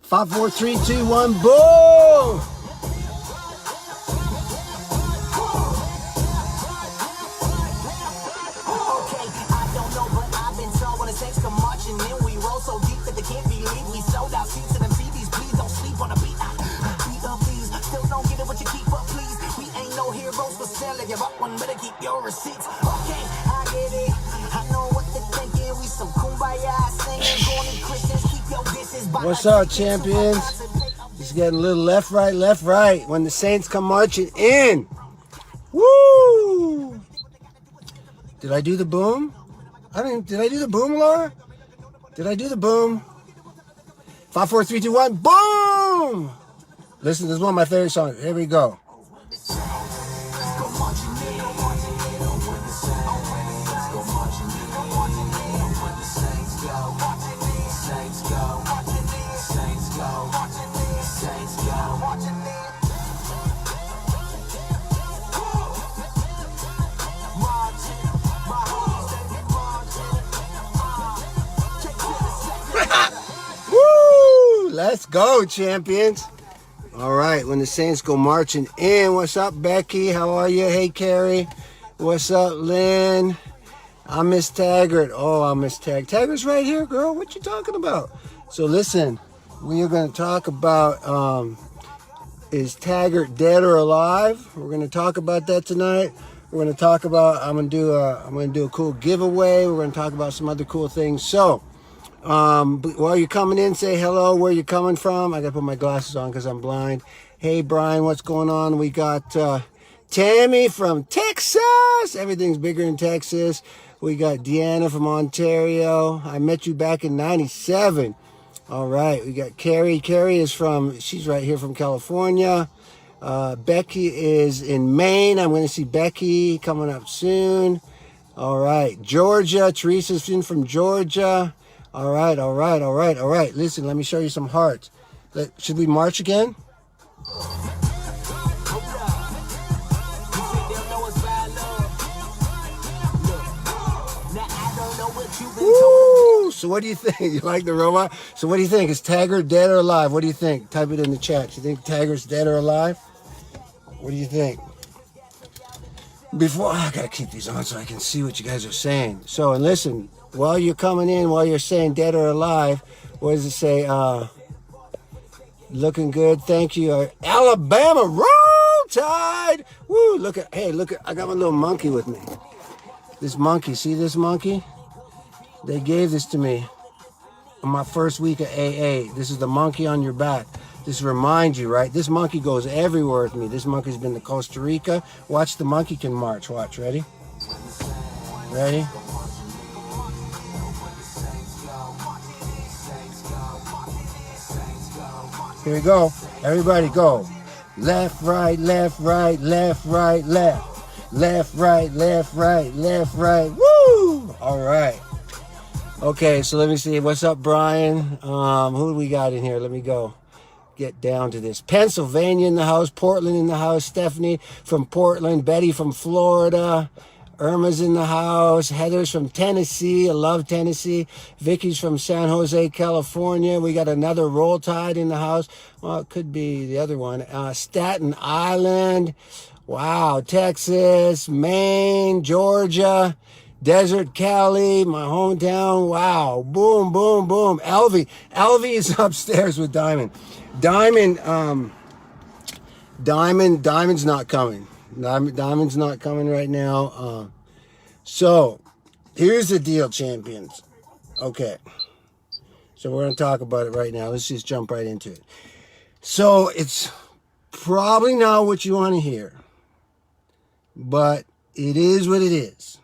5, 4, 3, 2, 1, boom! What's up, champions? Just getting a little left, right. When the Saints come marching in. Woo! Did I do the boom? Did I do the boom, Laura? Did I do the boom? 5, 4, 3, 2, 1, boom! Listen, this is one of my favorite songs. Here we go. Woo! Let's go, champions. All right, when the Saints go marching in. What's up, Becky? How are you? Hey, Carrie. What's up, Lynn? I miss Taggert. Oh, I miss Taggert's right here, girl. What you talking about? So listen, we are going to talk about is Taggert dead or alive? We're going to talk about that tonight. We're going to talk about I'm going to do a cool giveaway. We're going to talk about some other cool things. So, while you're coming in, say hello. Where you coming from? I got to put my glasses on because I'm blind. Hey, Brian, what's going on? We got Tammy from Texas. Everything's bigger in Texas. We got Deanna from Ontario. I met you back in 97. All right, we got Carrie. Carrie is she's right here from California. Becky is in Maine. I'm going to see Becky coming up soon. All right, Georgia. Teresa's in from Georgia. All right. Listen, let me show you some hearts. Should we march again? Woo! So what do you think? You like the robot? So what do you think? Is Taggert dead or alive? What do you think? Type it in the chat. You think Taggert's dead or alive? What do you think? I gotta keep these on so I can see what you guys are saying. So, and listen, while you're coming in, while you're saying dead or alive, what does it say? Looking good, thank you. Alabama, roll tide! Woo! Look at, I got my little monkey with me. This monkey, see this monkey? They gave this to me on my first week of AA. This is the monkey on your back. This reminds you, right? This monkey goes everywhere with me. This monkey's been to Costa Rica. Watch, the monkey can march. Watch, ready? Ready? Here we go. Everybody go. Left, right, left, right, left, right, left. Left, right, left, right, left, right. Woo! All right. Okay, so let me see. What's up, Brian? Who do we got in here? Let me go get down to this. Pennsylvania in the house. Portland in the house. Stephanie from Portland. Betty from Florida. Irma's in the house. Heather's from Tennessee. I love Tennessee. Vicky's from San Jose, California. We got another Roll Tide in the house. Well, it could be the other one. Staten Island. Wow. Texas. Maine. Georgia. Desert Cali, my hometown. Wow. Boom, boom, boom. Elvie is upstairs with Diamond. Diamond's not coming. Diamond's not coming right now. So here's the deal, champions. Okay. So we're going to talk about it right now. Let's just jump right into it. So it's probably not what you want to hear, but it is what it is.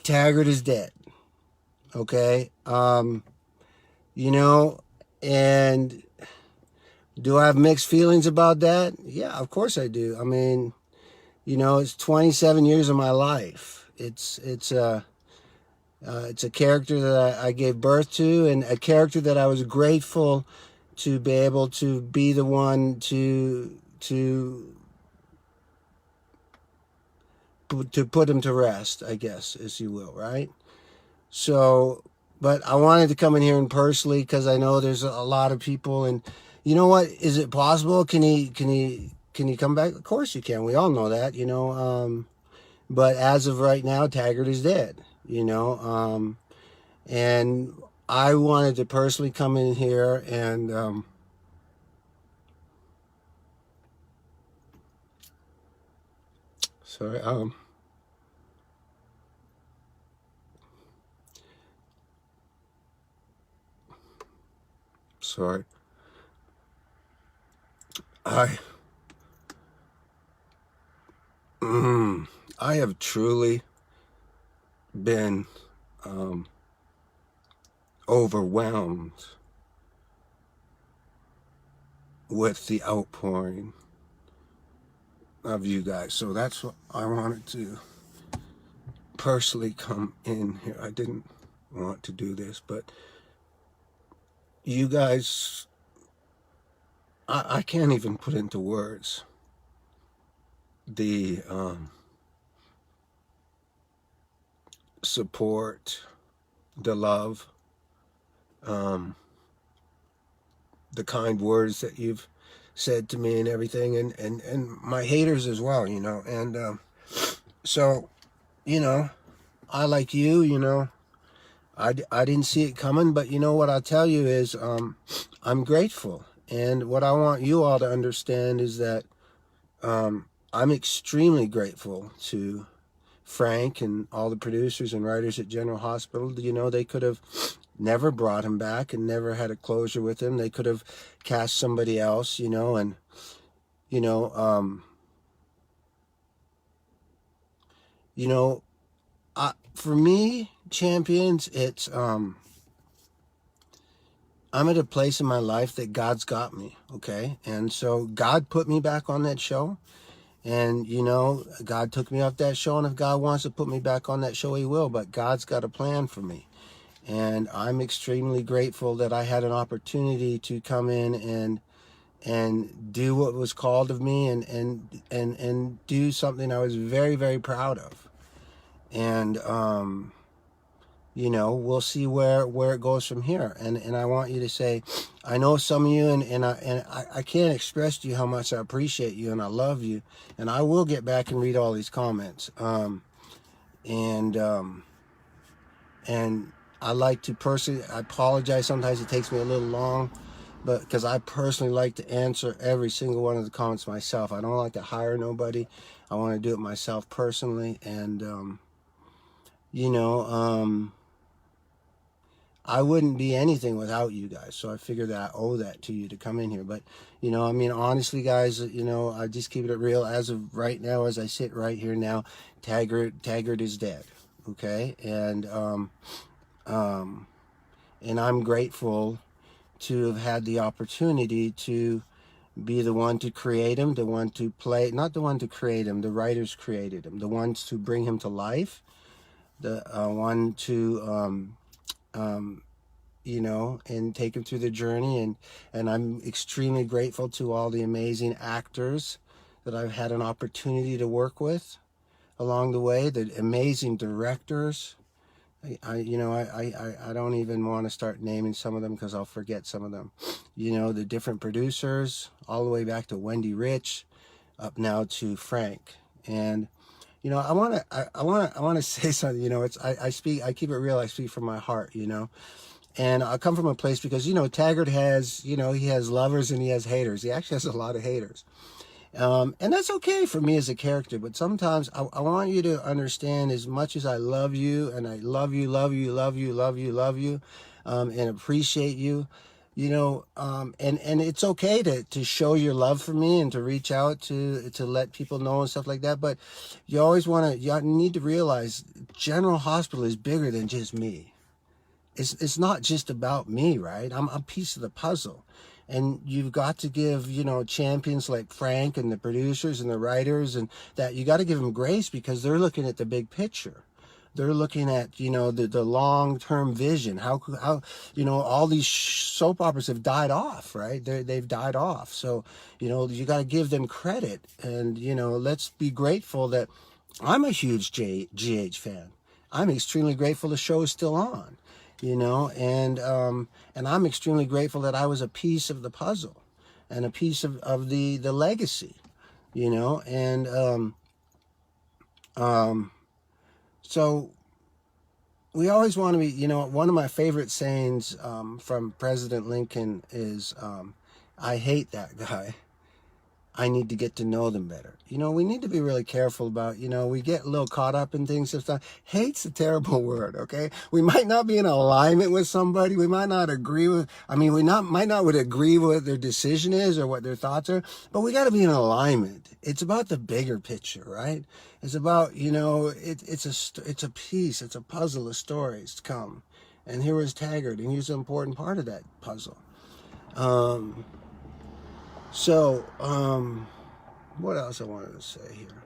Taggert is dead. Okay. And do I have mixed feelings about that? Yeah, of course I do. I mean, it's 27 years of my life. It's a character that I gave birth to, and a character that I was grateful to be able to be the one to put him to rest, I guess, as you will, right? So, but I wanted to come in here and personally, because I know there's a lot of people. And you know what? Is it possible? Can he come back? Of course you can. We all know that, you know. But as of right now, Taggert is dead, you know. And I wanted to personally come in here and sorry, sorry. I I have truly been overwhelmed with the outpouring of you guys. So that's what I wanted to personally come in here. I didn't want to do this, but you guys, I can't even put into words the support, the love, the kind words that you've said to me and everything, and my haters as well, you know. And so, you know, I, like you know, I didn't see it coming, but you know what I'll tell you is I'm grateful. And what I want you all to understand is that I'm extremely grateful to Frank and all the producers and writers at General Hospital. You know, they could have never brought him back and never had a closure with him. They could have cast somebody else, you know. And you know, for me, champions, it's I'm at a place in my life that God's got me, okay? And so God put me back on that show. And, you know, God took me off that show, and if God wants to put me back on that show, he will. But God's got a plan for me. And I'm extremely grateful that I had an opportunity to come in and do what was called of me, and do something I was very, very proud of. And, you know, we'll see where it goes from here. And I want you to say, I know some of you, and I can't express to you how much I appreciate you and I love you. And I will get back and read all these comments. And I like to personally, I apologize, sometimes it takes me a little long, but because I personally like to answer every single one of the comments myself. I don't like to hire nobody. I want to do it myself personally. And you know, I wouldn't be anything without you guys. So I figured that I owe that to you to come in here. But, you know, I mean, honestly, guys, you know, I just keep it real. As of right now, as I sit right here now, Taggert is dead. Okay. And I'm grateful to have had the opportunity to be the one to create him, the one to play, not the one to create him, the writers created him, the ones to bring him to life, the one to you know, and take him through the journey. And I'm extremely grateful to all the amazing actors that I've had an opportunity to work with along the way, the amazing directors. You know, I don't even want to start naming some of them because I'll forget some of them. You know, the different producers, all the way back to Wendy Rich, up now to Frank. And you know, I want to say something. You know, I keep it real. I speak from my heart. You know, and I come from a place because, you know, Taggert has, you know, he has lovers and he has haters. He actually has a lot of haters. And that's okay for me as a character. But sometimes I want you to understand, as much as I love you, and I love you, and appreciate you, you know, and it's okay to show your love for me and to reach out to let people know and stuff like that. But you always you need to realize General Hospital is bigger than just me. It's not just about me, right? I'm a piece of the puzzle. And you've got to give, you know, champions like Frank and the producers and the writers, and that you got to give them grace, because they're looking at the big picture. They're looking at, you know, the long-term vision. How, you know, all these soap operas have died off, right? They've died off. So, you know, you got to give them credit. And, you know, let's be grateful that I'm a huge GH fan. I'm extremely grateful the show is still on. and I'm extremely grateful that I was a piece of the puzzle and a piece of the legacy, and so we always want to be, one of my favorite sayings from President Lincoln is, I hate that guy. I need to get to know them better. We need to be really careful about, we get a little caught up in things sometimes. Hate's a terrible word, okay? We might not be in alignment with somebody. We might not agree with, might not would agree with what their decision is or what their thoughts are, but we got to be in alignment. It's about the bigger picture, right? It's about, it's a piece, it's a puzzle of stories to come. And here was Taggert, and he's an important part of that puzzle. What else I wanted to say here?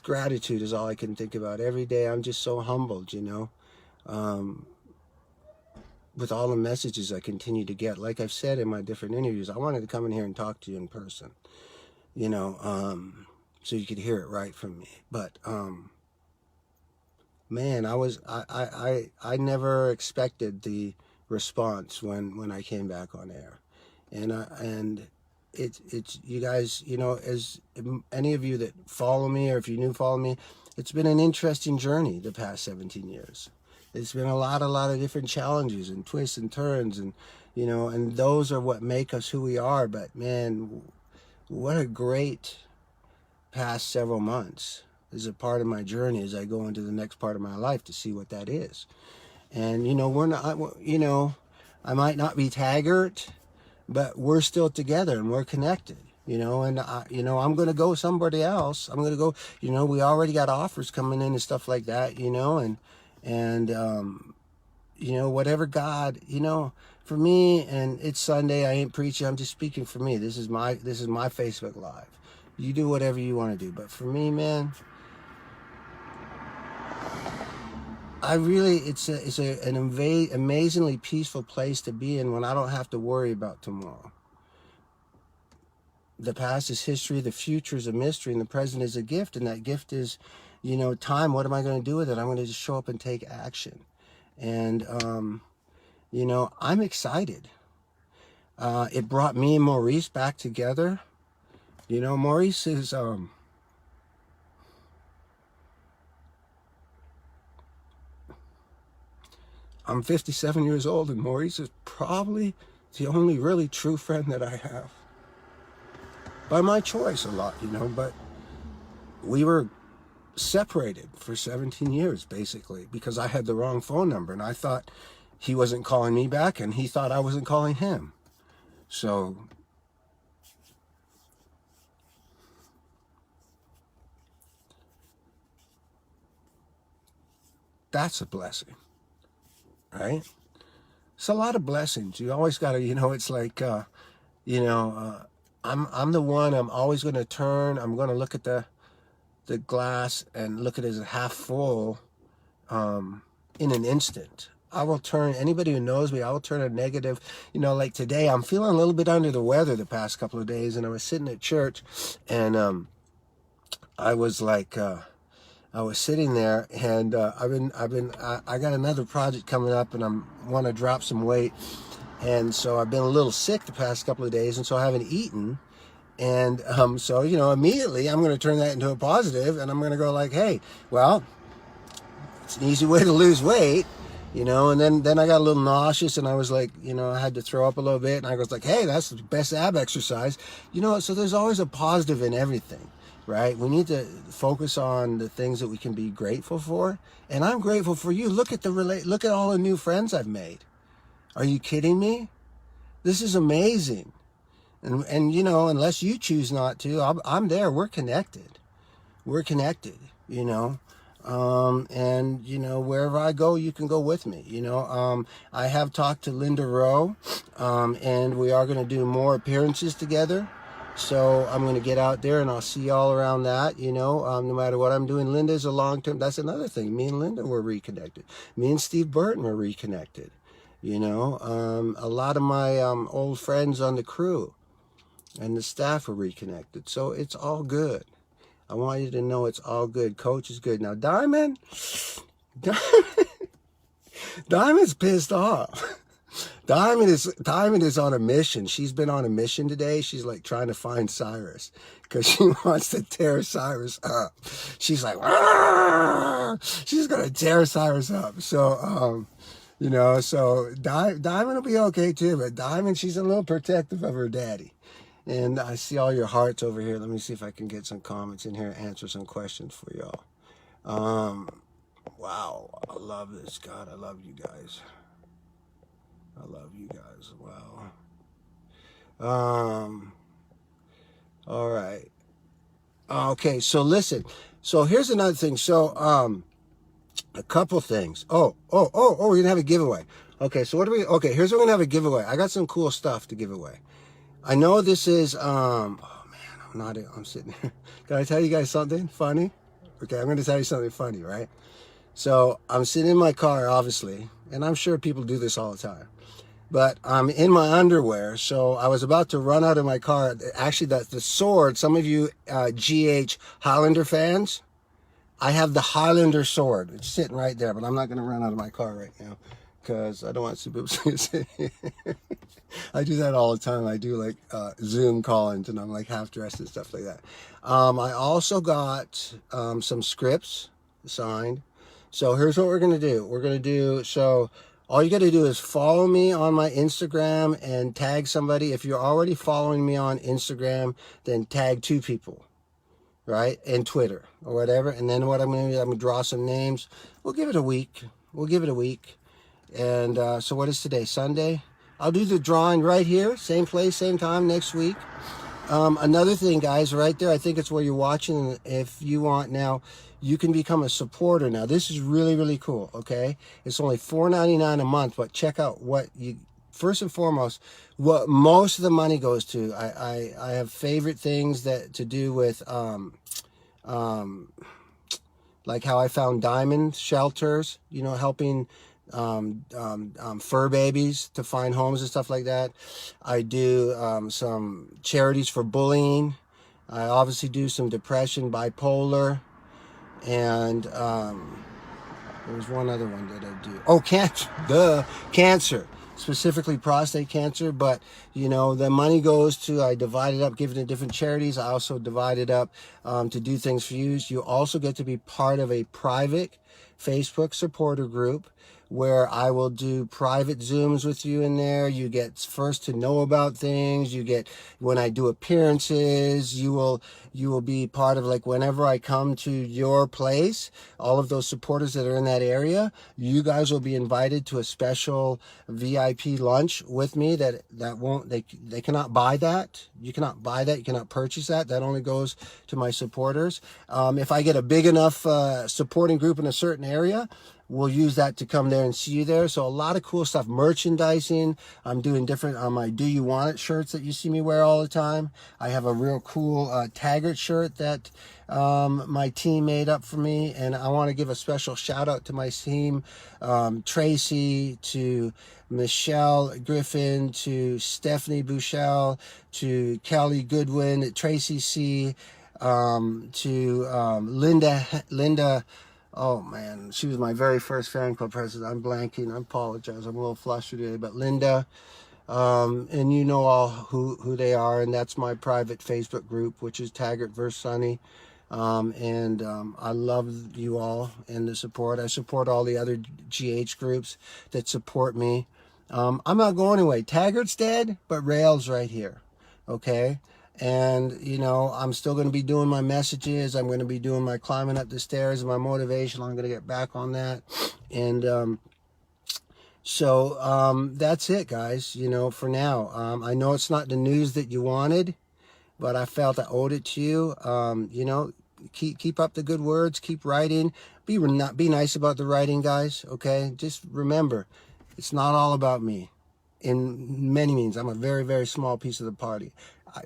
Gratitude is all I can think about. Every day I'm just so humbled, with all the messages I continue to get. Like I've said in my different interviews, I wanted to come in here and talk to you in person, so you could hear it right from me. But, man, I never expected the response when I came back on air. And it's you guys, as any of you that follow me, or if you follow me, it's been an interesting journey the past 17 years. It's been a lot of different challenges and twists and turns, and and those are what make us who we are. But man, what a great past several months is a part of my journey as I go into the next part of my life to see what that is. And we're not, I might not be Taggert, but we're still together and we're connected, and I'm going to go somebody else. I'm going to go, we already got offers coming in and stuff like that, whatever God, for me, and it's Sunday, I ain't preaching, I'm just speaking for me. This is my Facebook Live. You do whatever you want to do. But for me, man, it's an amazingly peaceful place to be in when I don't have to worry about tomorrow. The past is history, the future is a mystery, and the present is a gift, and that gift is, time. What am I going to do with it? I'm going to just show up and take action. And, I'm excited. It brought me and Maurice back together. Maurice is, I'm 57 years old, and Maurice is probably the only really true friend that I have. By my choice a lot, but we were separated for 17 years, basically, because I had the wrong phone number, and I thought he wasn't calling me back, and he thought I wasn't calling him. So that's a blessing, right? It's a lot of blessings. You always got to, it's like, I'm the one, I'm always going to turn, I'm going to look at the glass and look at it as half full in an instant. I will turn, anybody who knows me, I will turn a negative, like today, I'm feeling a little bit under the weather the past couple of days, and I was sitting at church, and I was like, I was sitting there, and I got another project coming up, and I want to drop some weight, and so I've been a little sick the past couple of days, and so I haven't eaten, and so immediately I'm going to turn that into a positive, and I'm going to go like, hey, well, it's an easy way to lose weight, and then I got a little nauseous, and I was like, I had to throw up a little bit, and I was like, hey, that's the best ab exercise, so there's always a positive in everything. Right? We need to focus on the things that we can be grateful for. And I'm grateful for you. Look at all the new friends I've made. Are you kidding me? This is amazing. And unless you choose not to, I'm there. We're connected. We're connected, and wherever I go, you can go with me. I have talked to Linda Rowe, and we are going to do more appearances together. So I'm going to get out there, and I'll see y'all around that, no matter what I'm doing. Linda's a long-term, that's another thing. Me and Linda were reconnected. Me and Steve Burton were reconnected, a lot of my old friends on the crew and the staff were reconnected. So it's all good. I want you to know it's all good. Coach is good. Now, Diamond, Diamond's pissed off. Diamond is on a mission. She's been on a mission today. She's like trying to find Cyrus because she wants to tear Cyrus up. She's like, "Argh!" She's gonna tear Cyrus up. So, so Diamond will be okay too. But Diamond, she's a little protective of her daddy. And I see all your hearts over here. Let me see if I can get some comments in here, answer some questions for y'all. Wow, I love this. God, I love you guys. I love you guys. Wow. All right. Okay, so listen. So here's another thing. So, a couple things. Oh, we're gonna have a giveaway. Okay, so okay, here's what we're gonna have a giveaway. I got some cool stuff to give away. I know this is, oh man, I'm sitting here. Can I tell you guys something funny? Okay, I'm gonna tell you something funny, right? So I'm sitting in my car, obviously, and I'm sure people do this all the time. But I'm in my underwear, so I was about to run out of my car. Actually, that's the sword. Some of you GH Highlander fans, I have the Highlander sword. It's sitting right there, but I'm not going to run out of my car right now because I don't want some people to see it. I do that all the time. I do like Zoom call-ins, and I'm like half dressed and stuff like that. I also got some scripts signed. So here's what we're going to do. So all you got to do is follow me on my Instagram and tag somebody. If you're already following me on Instagram, then tag 2 people, right? And Twitter or whatever. And then what I'm going to do, I'm going to draw some names. We'll give it a week. And so what is today? Sunday? I'll do the drawing right here. Same place, same time next week. Another thing, guys, right there, I think it's where you're watching. If you want now, you can become a supporter now. This is really, really cool, okay? It's only $4.99 a month, but check out what you, first and foremost, what most of the money goes to. I have favorite things that to do with, like how I found diamond shelters, helping fur babies to find homes and stuff like that. I do some charities for bullying. I obviously do some depression, bipolar, and there was one other one that I do. Oh, cancer, specifically prostate cancer. But the money goes to, I divide it up, give it to different charities. I also divide it up to do things for you. You also get to be part of a private Facebook supporter group where I will do private Zooms with you in there. You get first to know about things. You get, when I do appearances, you will be part of, like, whenever I come to your place, all of those supporters that are in that area, you guys will be invited to a special VIP lunch with me that won't, they cannot buy that. You cannot buy that. You cannot purchase that. That only goes to my supporters. If I get a big enough supporting group in a certain area, we'll use that to come there and see you there. So a lot of cool stuff, merchandising. I'm doing different on my Do You Want It shirts that you see me wear all the time. I have a real cool Taggert shirt that my team made up for me. And I want to give a special shout out to my team, Tracy, to Michelle Griffin, to Stephanie Bouchel, to Kelly Goodwin, Tracy C., to Linda. Oh man, she was my very first fan club president. I'm blanking. I apologize. I'm a little flustered today. But Linda, and you know all who they are, and that's my private Facebook group, which is Taggert vs. Sunny. I love you all and the support. I support all the other GH groups that support me. I'm not going away. Taggert's dead, but Rail's right here. Okay. And, I'm still going to be doing my messages. I'm going to be doing my climbing up the stairs and my motivation. I'm going to get back on that. And so that's it, guys, for now. I know it's not the news that you wanted, but I felt I owed it to you. Keep up the good words. Keep writing. Be nice about the writing, guys, okay? Just remember, it's not all about me. In many means, I'm a very, very small piece of the party.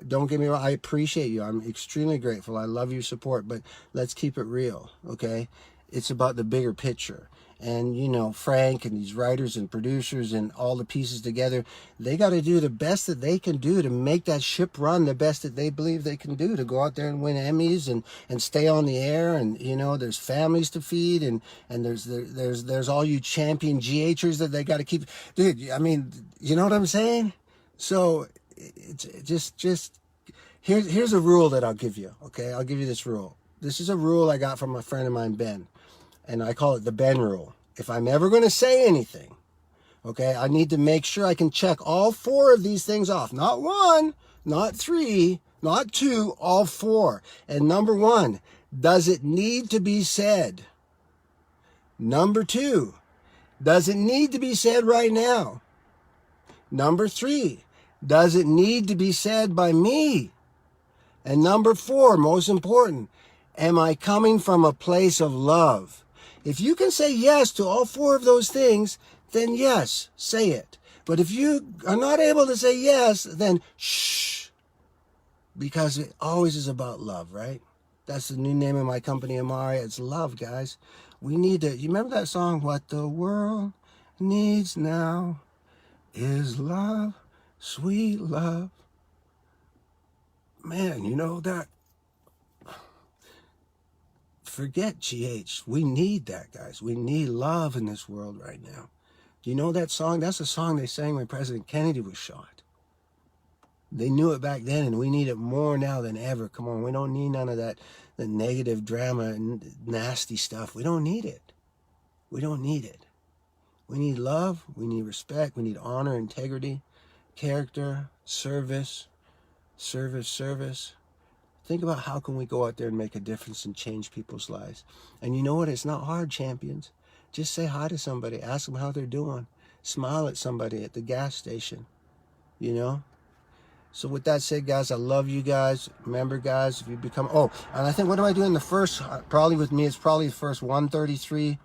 Don't get me wrong, I appreciate you. I'm extremely grateful. I love your support, but let's keep it real, okay? It's about the bigger picture. and you know, Frank and these writers and producers and all the pieces together, they got to do the best that they can do to make that ship run the best that they believe they can do, to go out there and win Emmys and stay on the air. And you know, there's families to feed, and there's all you champion GHers that they got to keep. Dude, I mean, you know what I'm saying? So it's just here's a rule that I'll give you. Okay, I'll give you this rule. This is a rule I got from a friend of mine, Ben, and I call it the Ben rule. If I'm ever going to say anything, okay, I need to make sure I can check all 4 of these things off. Not 1, not 3, not 2, all 4. And number 1, does it need to be said? Number 2, does it need to be said right now? Number 3, does it need to be said by me? And number 4, most important, am I coming from a place of love? If you can say yes to all 4 of those things, then yes, say it. But if you are not able to say yes, then shh. Because it always is about love, right? That's the new name of my company, Amari. It's love, guys. We need to, you remember that song, What the World Needs Now is Love, Sweet Love. Man, you know that. Forget GH. We need that, guys. We need love in this world right now. Do you know that song? That's a song they sang when President Kennedy was shot. They knew it back then, and we need it more now than ever. Come on, we don't need none of that, the negative drama and nasty stuff. We don't need it. We don't need it. We need love. We need respect. We need honor, integrity, character, service. Think about how can we go out there and make a difference and change people's lives. And you know what? It's not hard, champions. Just say hi to somebody. Ask them how they're doing. Smile at somebody at the gas station. You know? So with that said, guys, I love you guys. Remember, guys, if you become... Oh, and I think, what am I doing? The first, probably with me, it's probably the first 133.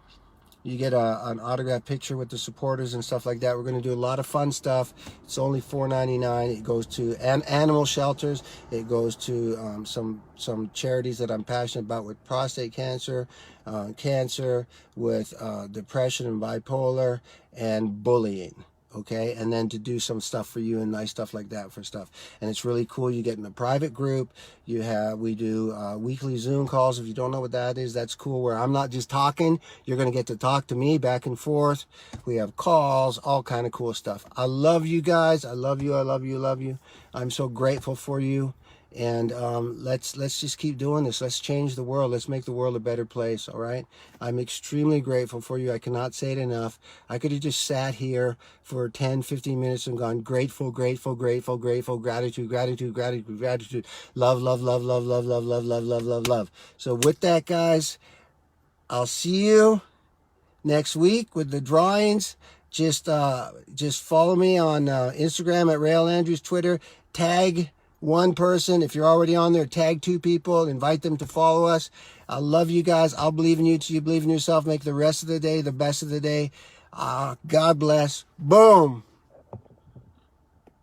You get an autographed picture with the supporters and stuff like that. We're going to do a lot of fun stuff. It's only $4.99. It goes to animal shelters. It goes to some charities that I'm passionate about, with prostate cancer, with depression and bipolar, and bullying. Okay, and then to do some stuff for you and nice stuff like that for stuff. And it's really cool. You get in a private group. We do weekly Zoom calls. If you don't know what that is, that's cool, where I'm not just talking. You're going to get to talk to me back and forth. We have calls, all kind of cool stuff. I love you guys. I love you. I love you. Love you. I'm so grateful for you. And let's just keep doing this. Let's change the world. Let's make the world a better place. All right. I'm extremely grateful for you. I cannot say it enough. I could have just sat here for 10, 15 minutes and gone grateful, grateful, grateful, grateful, gratitude, gratitude, gratitude, gratitude, love, love, love, love, love, love, love, love, love, love, love. So with that, guys, I'll see you next week with the drawings. Just follow me on Instagram at Rail Andrews, Twitter, tag one person. If you're already on there, tag 2 people, invite them to follow us. I love you guys. I'll believe in you till you believe in yourself. Make the rest of the day the best of the day. God bless. Boom.